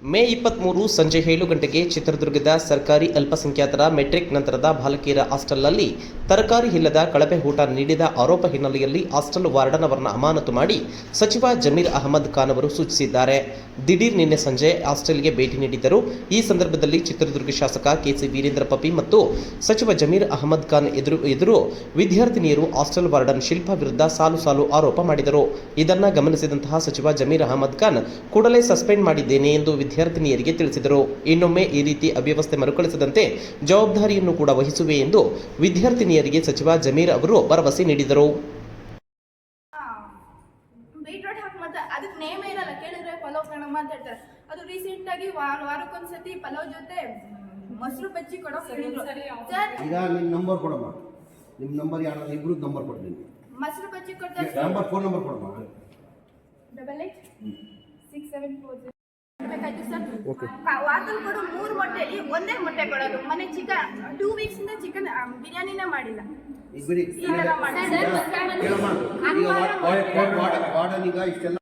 ಮೇ 23 ಸಂಜೆ 7 ಗಂಟೆಗೆ ಚಿತ್ರದುರ್ಗದ ಸರ್ಕಾರಿ ಅಲ್ಪಸಂಖ್ಯಾತರ ಮೆಟ್ರಿಕ್ ನಂತರದ ಬಾಲಕಿಯರ ಹಾಸ್ಟೆಲ್ನಲ್ಲಿ ತರಕಾರಿ ಇಲ್ಲದ ಕಳಪೆ ಊಟ ನೀಡಿದ ಆರೋಪ ಹಿನ್ನೆಲೆಯಲ್ಲಿ ಹಾಸ್ಟೆಲ್ ವಾರ್ಡನ್ ಅವರನ್ನು ಅಮಾನತು ಮಾಡಿ ಸಚಿವ ಜಮೀರ್ ಅಹಮದ್ ಖಾನ್ ಅವರು ಸೂಚಿಸಿದ್ದಾರೆ. ದಿಢೀರ್ ನಿನ್ನೆ ಸಂಜೆ ಹಾಸ್ಟೆಲ್ಗೆ ಭೇಟಿ ನೀಡಿದ್ದರು. ಈ ಸಂದರ್ಭದಲ್ಲಿ ಚಿತ್ರದುರ್ಗ ಶಾಸಕ ಕೆಸಿ ವೀರೇಂದ್ರ ಪಪ್ಪಿ ಮತ್ತು ಸಚಿವ ಜಮೀರ್ ಅಹಮದ್ ಖಾನ್ ಎದುರು ವಿದ್ಯಾರ್ಥಿನಿಯರು ಹಾಸ್ಟೆಲ್ ವಾರ್ಡನ್ ಶಿಲ್ಪಾ ವಿರುದ್ಧ ಸಾಲು ಆರೋಪ ಮಾಡಿದರು. ಇದನ್ನು ಗಮನಿಸಿದಂತಹ ಸಚಿವ ಜಮೀರ್ ಅಹಮದ್ ಖಾನ್ ಕೂಡಲೇ ಸಸ್ಪೆಂಡ್ ಮಾಡಿದ್ದೇನೆ ಎಂದು ವಿದ್ಯಾರ್ಥಿನಿಯರಿಗೆ ತಿಳಿಸಿದರು. ಇನ್ನೊಮ್ಮೆ ಈ ರೀತಿ ಅವ್ಯವಸ್ಥೆ ಮರುಕಳಿಸದಂತೆ ಜವಾಬ್ದಾರಿಯನ್ನು ಕೂಡ ವಹಿಸುವೆ ಎಂದು ವಿದ್ಯಾರ್ಥಿನಿಯರಿಗೆ ಸಚಿವ ಜಮೀರ್ ಅವರು ಭರವಸೆ ನೀಡಿದರು. ಅದಕ್ಕೆ ನೇಮ ಇರಲ್ಲ, ಕೇಳಿದ್ರೆ ಪಲಾವ್ ಕಣಮ್ಮ ಅಂತ ಹೇಳ್ತಾರೆ. ಅದು ರೀಸೆಂಟ್ ಆಗಿ ವಾರಕ್ಕೊಂದ್ಸತಿ ಪಲಾವ್ ಜೊತೆ ಮೊಸರು ಬಜ್ಜಿ ಕೊಡೋ ಈಗ ನಿಮ್ಮ ನಂಬರ್ ಕೊಡಮ್ಮ, ನಿಮ್ಮ ನಂಬರ್ ಯಾರು ಇಬ್ರು ನಂಬರ್ ಕೊಡ್ತೀನಿ. ಮೊಸರು ಬಜ್ಜಿ ಕೊಡ್ತಾರೆ. ನಂಬರ್ ಫೋನ್ ನಂಬರ್ ಕೊಡಮ್ಮ. 886740 ಬೇಕಾಯ್ತು ಸರ್. ವಾರದಲ್ಲಿ ಕೊಡೋ 3 ಮೊಟ್ಟೆಲಿ ಒಂದೇ ಮೊಟ್ಟೆ ಕೊಡೋದು. ಮನೆ ಚಿಕನ್ 2 ವೀಕ್ಸ್ ಇಂದ ಚಿಕನ್ ಬಿರಿಯಾನಿನೇ ಮಾಡಿಲ್ಲ. ವಾರ್ಡನ್ ಈಗ ಇಷ್ಟೆಲ್ಲ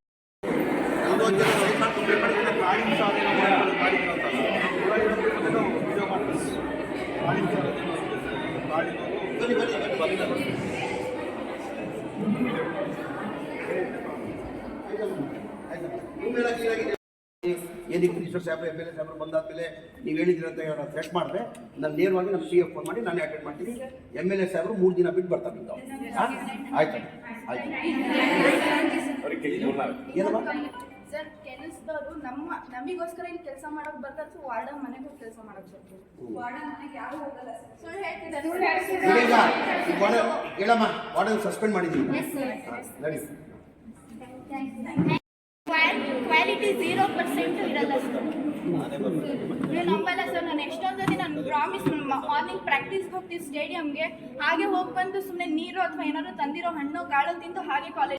ಏನಕ್ಕೆ ಮಿನಿಸ್ಟರ್ ಸಾಹೇಬ್ರು MLA ಸಾಹೇಬ್ರು ಬಂದಾದ್ಮೇಲೆ ನೀವು ಹೇಳಿದ್ರಂತ ಫ್ರೆಶ್ ಮಾಡಿದ್ರೆ ನಾನು ನೇರವಾಗಿ ನಮ್ಮ CF ಫೋನ್ ಮಾಡಿ ನಾನೇ ಅಟೆಂಡ್ ಮಾಡ್ತೀನಿ. MLA ಸಾಹೇಬ್ರು 3 ದಿನ ಬಿಟ್ಟು ಬರ್ತಾರೆ. ಆಯ್ತು ಆಯ್ತು ಏನಮ್ಮ ಸರ್, ಕೆಲಸದವರು ನಮಗೋಸ್ಕರ ಇಲ್ಲಿ ಕೆಲಸ ಮಾಡೋಕೆ ಬರ್ತಾರೆ. ಸೊ ವಾರ್ಡನ್ ಮನೆಗೆ ಹೋಗಿ ಕೆಲಸ ಮಾಡೋಕೆ ಬರ್ತಾರೆ. ವಾರ್ಡನ್ ಮನೆಗೆ ಯಾರು ಹೋಗಲ್ಲ. ಸುಳ್ಳು ಹೇಳ್ತಿದ್ದಾರೆ. ಹೇಳಮ್ಮ, ವಾರ್ಡನ್ ಸಸ್ಪೆಂಡ್ ಮಾಡಿದ್ದೀನಿ. ನಡಿ. ಕ್ವಾಲಿಟಿ 0% ಇರಲ್ಲ ಸರ್. ನೀವು ನಂಬಲ್ಲ ಸರ್. ನಾನು ಎಷ್ಟೊಂದು ಸತಿ ನಾನು ಪ್ರಾಮಿಸ್ ಮಾರ್ನಿಂಗ್ ಪ್ರಾಕ್ಟೀಸ್ಗೆ ಹೋಗ್ತೀವಿ ಸ್ಟೇಡಿಯಂಗೆ. ಹಾಗೆ ಹೋಗಿ ಬಂದು ಸುಮ್ಮನೆ ನೀರು ಅಥವಾ ಏನಾದ್ರು ತಂದಿರೋ ಹಣ್ಣು ಕಾಳು ತಿಂದು ಹಾಗೆ ಕಾಲೇಜ್